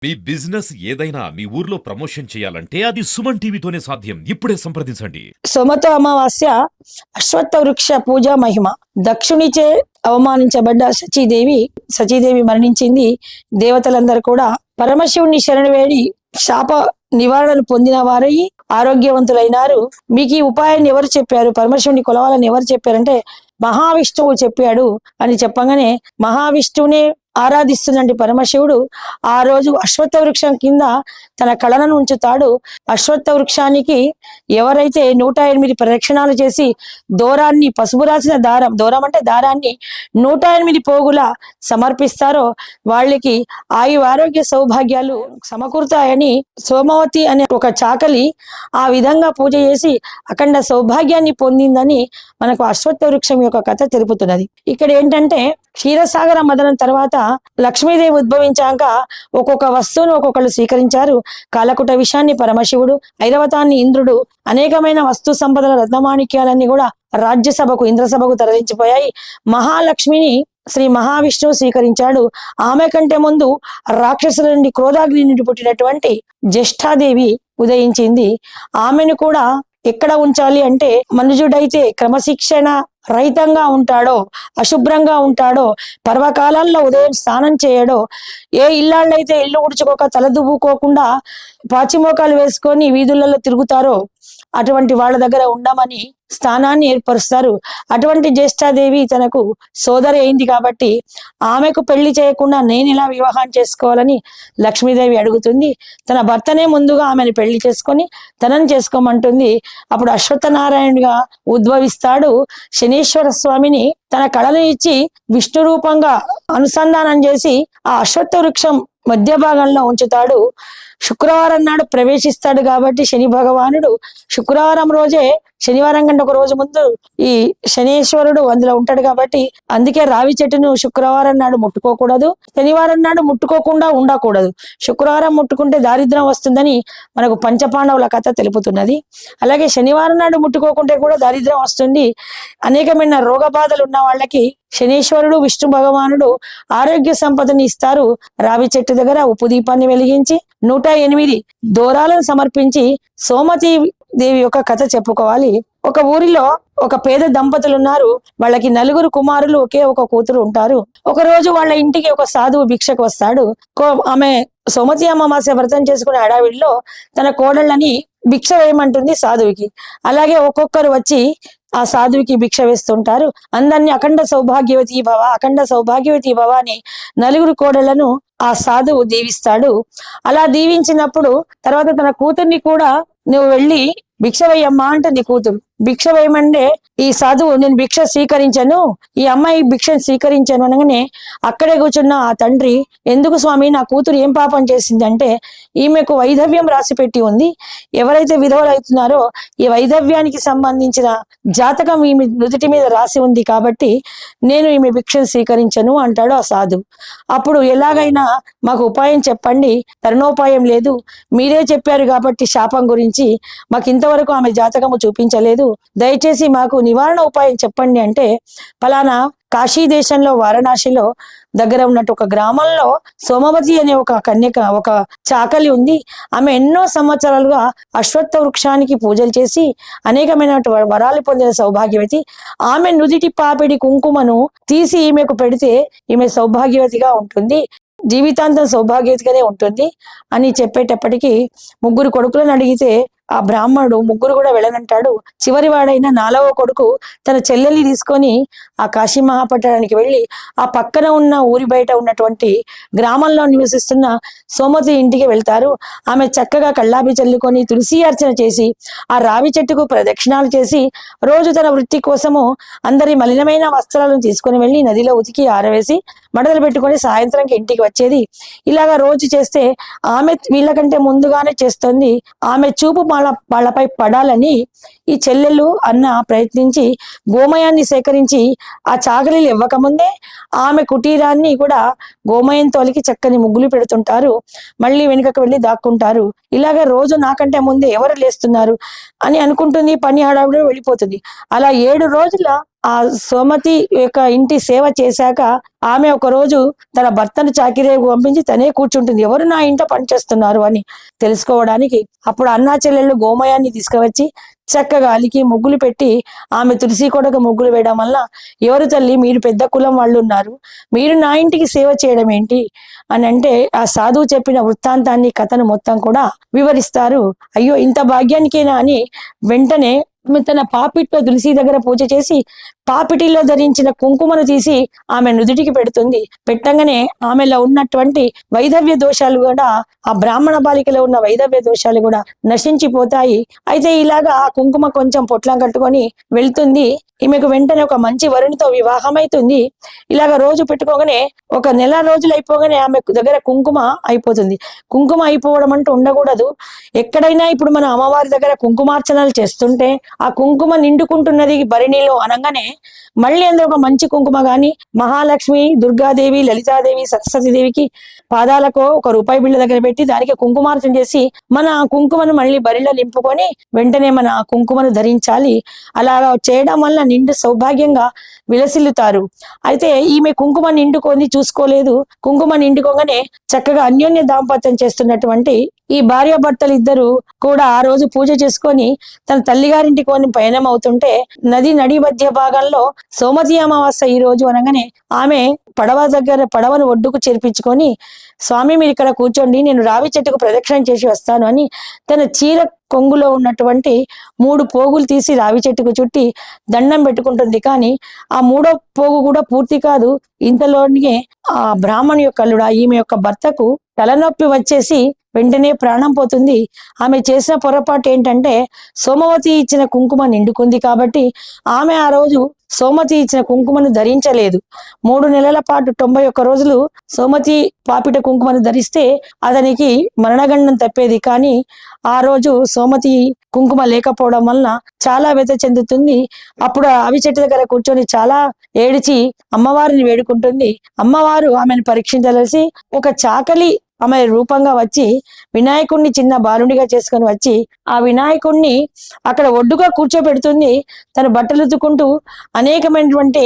మీ business ఏదైనా మీ ఊర్లో promotion చేయాలంటే అది సుమన్ టీవీతోనే సాధ్యం. ఇప్పుడే సంప్రదించండి. సోమత అమావాస్య అశ్వత్థ వృక్ష పూజ మహిమ. దక్షునిచే అవమానించబడ్డ సచీదేవి మరణించింది. దేవతలందరూ కూడా పరమశివుని శరణు వేడి శాప నివారణలు పొందిన వారై ఆరోగ్యవంతులైనారు. మీకు ఈ ఉపాయాన్ని ఎవరు చెప్పారు, పరమశివుని కొలవాలని ఎవరు చెప్పారంటే మహావిష్ణువు చెప్పాడు అని చెప్పగానే మహావిష్ణువునే ఆరాధిస్తున్నటువంటి పరమశివుడు ఆ రోజు అశ్వత్థ వృక్షం కింద తన కళలను ఉంచుతాడు. అశ్వత్థ వృక్షానికి ఎవరైతే 108 ప్రదక్షిణాలు చేసి దూరాన్ని, పసుపు రాసిన దూరం అంటే దారాన్ని 108 పోగుల సమర్పిస్తారో వాళ్ళకి ఆరోగ్య సౌభాగ్యాలు సమకూరుతాయని సోమవతి అనే ఒక చాకలి ఆ విధంగా పూజ చేసి అఖండ సౌభాగ్యాన్ని పొందిందని మనకు అశ్వత్థ వృక్షం యొక్క కథ తెలుపుతున్నది. ఇక్కడ ఏంటంటే క్షీరసాగర మదనం తర్వాత లక్ష్మీదేవి ఉద్భవించాక ఒక్కొక్క వస్తువును ఒక్కొక్కరు స్వీకరించారు. కాలకుట విషయాన్ని పరమశివుడు, ఐరవతాన్ని ఇంద్రుడు, అనేకమైన వస్తు సంపదల రత్నమాణిక్యాలన్నీ కూడా రాజ్యసభకు, ఇంద్రసభకు తరలించిపోయాయి. మహాలక్ష్మిని శ్రీ మహావిష్ణువు స్వీకరించాడు. ఆమె కంటే ముందు రాక్షసుల నుండి, క్రోధాగ్ని నుండి పుట్టినటువంటి జ్యేష్ఠాదేవి ఉదయించింది. ఆమెను కూడా ఎక్కడ ఉంచాలి అంటే మనుజుడైతే క్రమశిక్షణ రహితంగా ఉంటాడో, అశుభ్రంగా ఉంటాడో, పర్వకాలాల్లో ఉదయం స్నానం చేయడో, ఏ ఇల్లాళ్ళైతే ఇల్లు ఉడుచుకోక తలదువ్వుకోకుండా పాచిమోకాలు వేసుకొని వీధులలో తిరుగుతారో అటువంటి వాళ్ళ దగ్గర ఉండమని స్థానాన్ని ఏర్పరుస్తారు. అటువంటి జ్యేష్ఠాదేవి తనకు సోదరి అయింది కాబట్టి ఆమెకు పెళ్లి చేయకుండా నేను ఇలా వివాహం చేసుకోవాలని లక్ష్మీదేవి అడుగుతుంది. తన భర్తనే ముందుగా ఆమెను పెళ్లి చేసుకొని తనని చేసుకోమంటుంది. అప్పుడు అశ్వత్థనారాయణుడిగా ఉద్భవిస్తాడు. శనీశ్వర స్వామిని తన కళను ఇచ్చి విష్ణు రూపంగా అనుసంధానం చేసి ఆ అశ్వత్థ వృక్షం మధ్య భాగంలో ఉంచుతాడు. శుక్రవారం నాడు ప్రవేశిస్తాడు కాబట్టి శని భగవానుడు శుక్రవారం రోజే, శనివారం కంటే ఒక రోజు ముందు ఈ శనీశ్వరుడు అందులో ఉంటాడు కాబట్టి అందుకే రావి చెట్టును శుక్రవారం నాడు ముట్టుకోకూడదు, శనివారం నాడు ముట్టుకోకుండా ఉండకూడదు. శుక్రవారం ముట్టుకుంటే దారిద్ర్యం వస్తుందని మనకు పంచపాండవుల కథ తెలుపుతున్నది. అలాగే శనివారం నాడు ముట్టుకోకుంటే కూడా దారిద్ర్యం వస్తుంది. అనేకమైన రోగ బాధలు ఉన్న వాళ్ళకి శనీశ్వరుడు, విష్ణు భగవానుడు ఆరోగ్య సంపదని ఇస్తారు. రావి చెట్టు దగ్గర ఉప్పు దీపాన్ని వెలిగించి 108 దూరాలను సమర్పించి సోమతి దేవి యొక్క కథ చెప్పుకోవాలి. ఒక ఊరిలో ఒక పేద దంపతులు ఉన్నారు. వాళ్ళకి 4 కుమారులు, ఒకే ఒక కూతురు ఉంటారు. ఒక రోజు వాళ్ళ ఇంటికి ఒక సాధువు భిక్షకు వస్తాడు. ఆమె సోమతి అమావాస్య వ్రతం చేసుకునే హడావిడిలో తన కోడళ్ళని భిక్ష వేయమంటుంది సాధువుకి. అలాగే ఒక్కొక్కరు వచ్చి ఆ సాధువుకి భిక్ష వేస్తుంటారు. అందరినీ అఖండ సౌభాగ్యవతి భవ, అఖండ సౌభాగ్యవతి భవ అని 4 కోడళ్లను ఆ సాధువు దీవిస్తాడు. అలా దీవించినప్పుడు తర్వాత తన కూతుర్ని కూడా నువ్వు వెళ్ళి భిక్ష వేయమ్మా అంటుంది కూతురు. భిక్ష వేయమంటే ఈ సాధువు నేను భిక్ష స్వీకరించను, ఈ అమ్మాయి భిక్ష స్వీకరించాను అనగానే అక్కడే కూర్చున్న ఆ తండ్రి, ఎందుకు స్వామి, నా కూతురు ఏం పాపం చేసిందంటే ఈమెకు వైధవ్యం రాసి పెట్టి ఉంది. ఎవరైతే విధవలు అవుతున్నారో ఈ వైధవ్యానికి సంబంధించిన జాతకం ఈమె నుదుటి మీద రాసి ఉంది కాబట్టి నేను ఈమె భిక్ష స్వీకరించను అంటాడు ఆ సాధువు. అప్పుడు ఎలాగైనా మాకు ఉపాయం చెప్పండి, తరుణోపాయం లేదు, మీరే చెప్పారు కాబట్టి శాపం గురించి మాకు ఇంతవరకు ఆమె జాతకము చూపించలేదు, దయచేసి మాకు నివారణ ఉపాయం చెప్పండి అంటే ఫలానా కాశీ దేశంలో వారణాసిలో దగ్గర ఉన్నట్టు ఒక గ్రామంలో సోమవతి అనే ఒక కన్యక, ఒక చాకలి ఉంది. ఆమె ఎన్నో సంవత్సరాలుగా అశ్వత్థ వృక్షానికి పూజలు చేసి అనేకమైన వరాలు పొందిన సౌభాగ్యవతి. ఆమె నుదిటి పాపిడి కుంకుమను తీసి ఈమెకు పెడితే ఈమె సౌభాగ్యవతిగా ఉంటుంది, జీవితాంతం సౌభాగ్యవతిగానే ఉంటుంది అని చెప్పేటప్పటికీ 3 కొడుకులను అడిగితే ఆ బ్రాహ్మణుడు 3 కూడా వెళ్ళనంటాడు. చివరి వాడైన 4వ కొడుకు తన చెల్లెల్ని తీసుకొని ఆ కాశీ మహాపట్టణానికి వెళ్ళి ఆ పక్కన ఉన్న ఊరి బయట ఉన్నటువంటి గ్రామంలో నివసిస్తున్న సోమతి ఇంటికి వెళ్తారు. ఆమె చక్కగా కళ్ళాపి చల్లుకొని తులసి అర్చన చేసి ఆ రావి చెట్టుకు ప్రదక్షిణాలు చేసి రోజు తన వృత్తి కోసము అందరి మలినమైన వస్త్రాలను తీసుకొని వెళ్ళి నదిలో ఉతికి ఆరవేసి మడతలు పెట్టుకొని సాయంత్రంకి ఇంటికి వచ్చేది. ఇలాగా రోజు చేస్తే ఆమె వీళ్ళకంటే ముందుగానే చేస్తుంది. ఆమె చూపు వాళ్ళపై పడాలని ఈ చెల్లెలు అన్న ప్రయత్నించి గోమయాన్ని సేకరించి ఆ చాకలీలు ఇవ్వకముందే ఆమె కుటీరాన్ని కూడా గోమయంతో అలికి చక్కని ముగ్గులు పెడుతుంటారు. మళ్ళీ వెనుకకు వెళ్ళి దాక్కుంటారు. ఇలాగ రోజు నాకంటే ముందే ఎవరు లేస్తున్నారు అని అనుకుంటుంది. పని హడావిడిలో వెళ్ళిపోతుంది. అలా 7 రోజుల ఆ సోమతి యొక్క ఇంటి సేవ చేశాక ఆమె ఒక రోజు తన భర్తను చాకిరేకు పంపించి తనే కూర్చుంటుంది, ఎవరు నా ఇంట పనిచేస్తున్నారు అని తెలుసుకోవడానికి. అప్పుడు అన్నా చెల్లెళ్ళు గోమయాన్ని తీసుకువచ్చి చక్కగా అలికి ముగ్గులు పెట్టి ఆమె తులసి కొడక ముగ్గులు వేయడం వల్ల, ఎవరు తల్లి, మీరు పెద్ద కులం వాళ్ళు ఉన్నారు, మీరు నా ఇంటికి సేవ చేయడం ఏంటి అని అంటే ఆ సాధువు చెప్పిన వృత్తాంతాన్ని కథను మొత్తం కూడా వివరిస్తారు. అయ్యో ఇంత భాగ్యానికేనా అని వెంటనే తన పాపిట్లో తులసి దగ్గర పూజ చేసి పాపిటిలో ధరించిన కుంకుమను తీసి ఆమె నుదుటికి పెడుతుంది. పెట్టంగానే ఆమెలో ఉన్నటువంటి వైధవ్య దోషాలు కూడా, ఆ బ్రాహ్మణ బాలికలో ఉన్న వైధవ్య దోషాలు కూడా నశించిపోతాయి. అయితే ఇలాగా ఆ కుంకుమ కొంచెం పొట్లం కట్టుకొని వెళ్తుంది. ఈమెకు వెంటనే ఒక మంచి వరునితో వివాహం అవుతుంది. ఇలాగ రోజు పెట్టుకోగానే ఒక నెల రోజులు అయిపోగానే ఆమె దగ్గర కుంకుమ అయిపోతుంది. కుంకుమ అయిపోవడం అంటూ ఉండకూడదు. ఎక్కడైనా ఇప్పుడు మన అమ్మవారి దగ్గర కుంకుమార్చనలు చేస్తుంటే ఆ కుంకుమ నిండుకుంటున్నది భరణిలో అనగానే మళ్ళీ అందులో ఒక మంచి కుంకుమ గాని మహాలక్ష్మి, దుర్గాదేవి, లలితాదేవి, సరస్వతీదేవికి పాదాలకు ₹1 బిళ్ళ దగ్గర పెట్టి దానికి కుంకుమార్చన చేసి మన ఆ కుంకుమను మళ్ళీ బరిలో నింపుకొని వెంటనే మన ఆ కుంకుమను ధరించాలి. అలా చేయడం వల్ల నిండు సౌభాగ్యంగా విలసిల్లుతారు. అయితే ఈమె కుంకుమ నిండుకొని చూసుకోలేదు. కుంకుమ నిండుకోగానే చక్కగా అన్యోన్య దాంపత్యం చేస్తున్నటువంటి ఈ భార్యాభర్తలు ఇద్దరు కూడా ఆ రోజు పూజ చేసుకొని తన తల్లిగారింటికి పయనం అవుతుంటే నది నడి మధ్య భాగంలో సోమతి అమావాస్య ఈ రోజు అనగానే ఆమె పడవను ఒడ్డుకు చేర్పించుకొని, స్వామి మీరు ఇక్కడ కూర్చోండి, నేను రావి చెట్టుకు ప్రదక్షిణ చేసి వస్తాను అని తన చీర కొంగులో ఉన్నటువంటి 3 పోగులు తీసి రావి చెట్టుకు చుట్టి దండం పెట్టుకుంటుంది. కానీ ఆ 3వ పోగు కూడా పూర్తి కాదు. ఇంతలోనే ఆ బ్రాహ్మణి యొక్క అల్లుడు, ఈమె యొక్క భర్తకు తలనొప్పి వచ్చేసి వెంటనే ప్రాణం పోతుంది. ఆమె చేసిన పొరపాటు ఏంటంటే సోమవతి ఇచ్చిన కుంకుమ నిండుకుంది కాబట్టి ఆమె ఆ రోజు సోమతి ఇచ్చిన కుంకుమను ధరించలేదు. 3 నెలల పాటు 91 రోజులు సోమతి పాపిట కుంకుమను ధరిస్తే అతనికి మరణగండం తప్పేది. కానీ ఆ రోజు సోమతి కుంకుమ లేకపోవడం వలన చాలా వ్యత చెందుతుంది. అప్పుడు అవి చెట్టు దగ్గర కూర్చొని చాలా ఏడిచి అమ్మవారిని వేడుకుంటుంది. అమ్మవారు ఆమెను పరీక్షించలేసి ఒక చాకలి ఆమె రూపంగా వచ్చి వినాయకుడిని చిన్న బాలుడిగా చేసుకొని వచ్చి ఆ వినాయకుడిని అక్కడ ఒడ్డుగా కూర్చోబెడుతుంది. తన బట్టలు ఉతుకుంటూ అనేకమైనటువంటి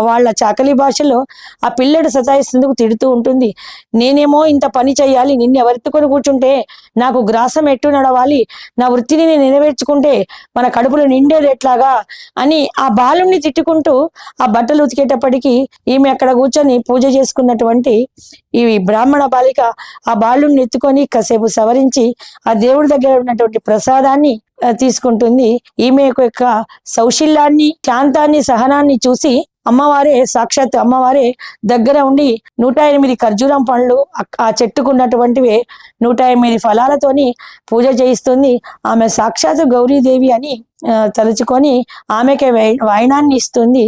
వాళ్ళ చాకలి భాషలో ఆ పిల్లడు సతాయిస్తుందుకు తిడుతూ ఉంటుంది. నేనేమో ఇంత పని చేయాలి, నిన్ను ఎవరెత్తుకొని కూర్చుంటే నాకు గ్రాసం ఎట్టు నడవాలి, నా వృత్తిని నేను నెరవేర్చుకుంటే మన కడుపులో నిండేది ఎట్లాగా అని ఆ బాలుణ్ణి తిట్టుకుంటూ ఆ బట్టలు ఉతికేటప్పటికీ ఈమె అక్కడ కూర్చొని పూజ చేసుకున్నటువంటి ఈ బ్రాహ్మణ బాలిక ఆ బాలుణ్ణి ఎత్తుకొని కాసేపు సవరించి ఆ దేవుడి దగ్గర ఉన్నటువంటి ప్రసాదాన్ని తీసుకుంటుంది. ఈమె యొక్క సౌశీల్యాన్ని, శాంతాన్ని, సహనాన్ని చూసి అమ్మవారే, సాక్షాత్ అమ్మవారే దగ్గర ఉండి 108 ఖర్జూరం పండ్లు ఆ చెట్టుకున్నటువంటివి 108 ఫలాలతోని పూజ చేయిస్తుంది. ఆమె సాక్షాత్ గౌరీదేవి అని తలుచుకొని ఆమెకే వాయినాన్ని ఇస్తుంది.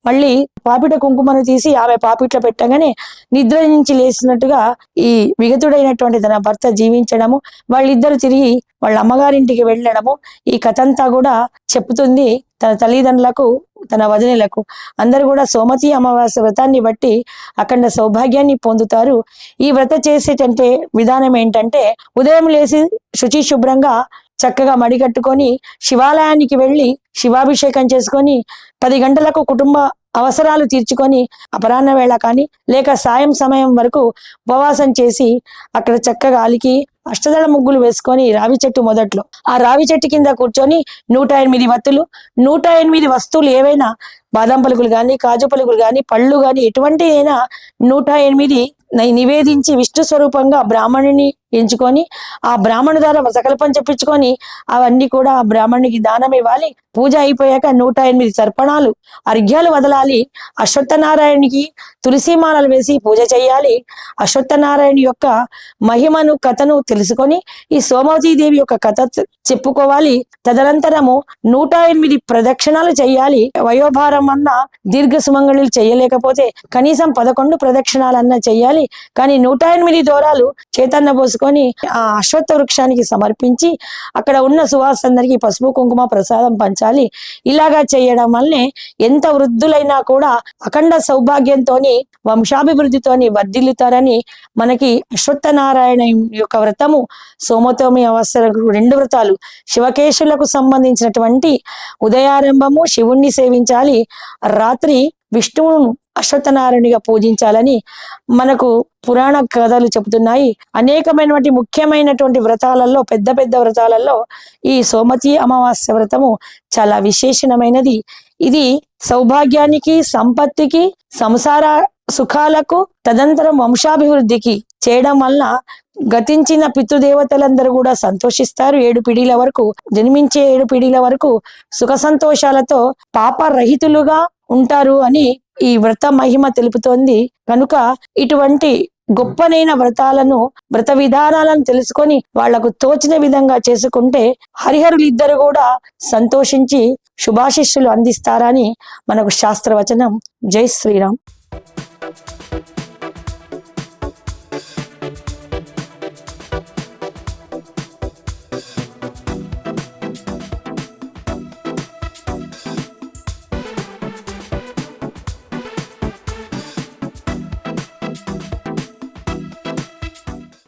మళ్ళీ పాపిట కుంకుమను తీసి ఆమె పాపిట్లో పెట్టగానే నిద్ర నుంచి లేచినట్టుగా ఈ విగతుడైనటువంటి తన భర్త జీవించడము, వాళ్ళిద్దరు తిరిగి వాళ్ళ అమ్మగారింటికి వెళ్ళడము ఈ కథంతా కూడా చెప్తుంది. తన తల్లిదండ్రులకు, తన వదినలకు అందరూ కూడా సోమతి అమావాస్య వ్రతాన్ని బట్టి అఖండ సౌభాగ్యాన్ని పొందుతారు. ఈ వ్రత చేసేటంటే విధానం ఏంటంటే ఉదయం లేచి శుచి శుభ్రంగా చక్కగా మడికట్టుకొని శివాలయానికి వెళ్ళి శివాభిషేకం చేసుకొని 10 గంటలకు కుటుంబ అవసరాలు తీర్చుకొని అపరాహ్న వేళ కానీ లేక సాయం సమయం వరకు ఉపవాసం చేసి అక్కడ చక్కగా అలికి అష్టదళ ముగ్గులు వేసుకొని రావి చెట్టు మొదట్లో ఆ రావి చెట్టు కింద కూర్చొని 108 వత్తులు, 108 వస్తువులు ఏవైనా బాదం పలుకులు కానీ, కాజు పలుకులు కానీ, పళ్ళు కానీ ఎటువంటి అయినా 108 నివేదించి విష్ణు స్వరూపంగా బ్రాహ్మణుని ఎంచుకొని ఆ బ్రాహ్మణు ద్వారా సంకల్పం చెప్పించుకొని అవన్నీ కూడా ఆ బ్రాహ్మణునికి దానం ఇవ్వాలి. పూజ అయిపోయాక 108 తర్పణాలు అర్ఘ్యాలు వదలాలి. అశ్వత్థనారాయణునికి తులసిమాలలు వేసి పూజ చేయాలి. అశ్వత్థనారాయణ యొక్క మహిమను, కథను తెలుసుకొని ఈ సోమవతీదేవి యొక్క కథ చెప్పుకోవాలి. తదనంతరము 108 ప్రదక్షిణాలు చేయాలి. వయోభారం అన్న దీర్ఘ సుమంగళులు చేయలేకపోతే కనీసం 11 ప్రదక్షిణాలన్నా చెయ్యాలి. కానీ 108 దూరాలు చేతన్న పోసుకొని ఆ అశ్వత్థ వృక్షానికి సమర్పించి అక్కడ ఉన్న సువాసందరికి పసుపు కుంకుమ ప్రసాదం పంచాలి. ఇలాగా చేయడం వల్లనే ఎంత వృద్ధులైనా కూడా అఖండ సౌభాగ్యంతోని, వంశాభివృద్ధితోని వర్ధిల్లుతారని మనకి అశ్వత్థనారాయణ యొక్క వ్రతం వ్రతము సోమతోమి అవసరం 2 వ్రతాలు శివకేశులకు సంబంధించినటువంటి ఉదయారంభము శివుణ్ణి సేవించాలి, రాత్రి విష్ణువును అశ్వత్థనారాయణుడిగా పూజించాలని మనకు పురాణ కథలు చెబుతున్నాయి. అనేకమైనటువంటి ముఖ్యమైనటువంటి వ్రతాలలో పెద్ద పెద్ద వ్రతాలలో ఈ సోమతి అమావాస్య వ్రతము చాలా విశేషమైనది. ఇది సౌభాగ్యానికి, సంపత్తికి, సంసార సుఖాలకు, తదంతరం వంశాభివృద్ధికి చేయడం వల్ల గతించిన పితృదేవతలందరూ కూడా సంతోషిస్తారు. 7 పీఢీల వరకు జన్మించే 7 పీఢీల వరకు సుఖ సంతోషాలతో పాపరహితులుగా ఉంటారు అని ఈ వ్రత మహిమ తెలుపుతోంది. కనుక ఇటువంటి గొప్పనైన వ్రతాలను, వ్రత విధానాలను తెలుసుకొని వాళ్లకు తోచిన విధంగా చేసుకుంటే హరిహరులిద్దరు కూడా సంతోషించి శుభాశిష్యులు అందిస్తారని మనకు శాస్త్రవచనం. జై శ్రీరామ్.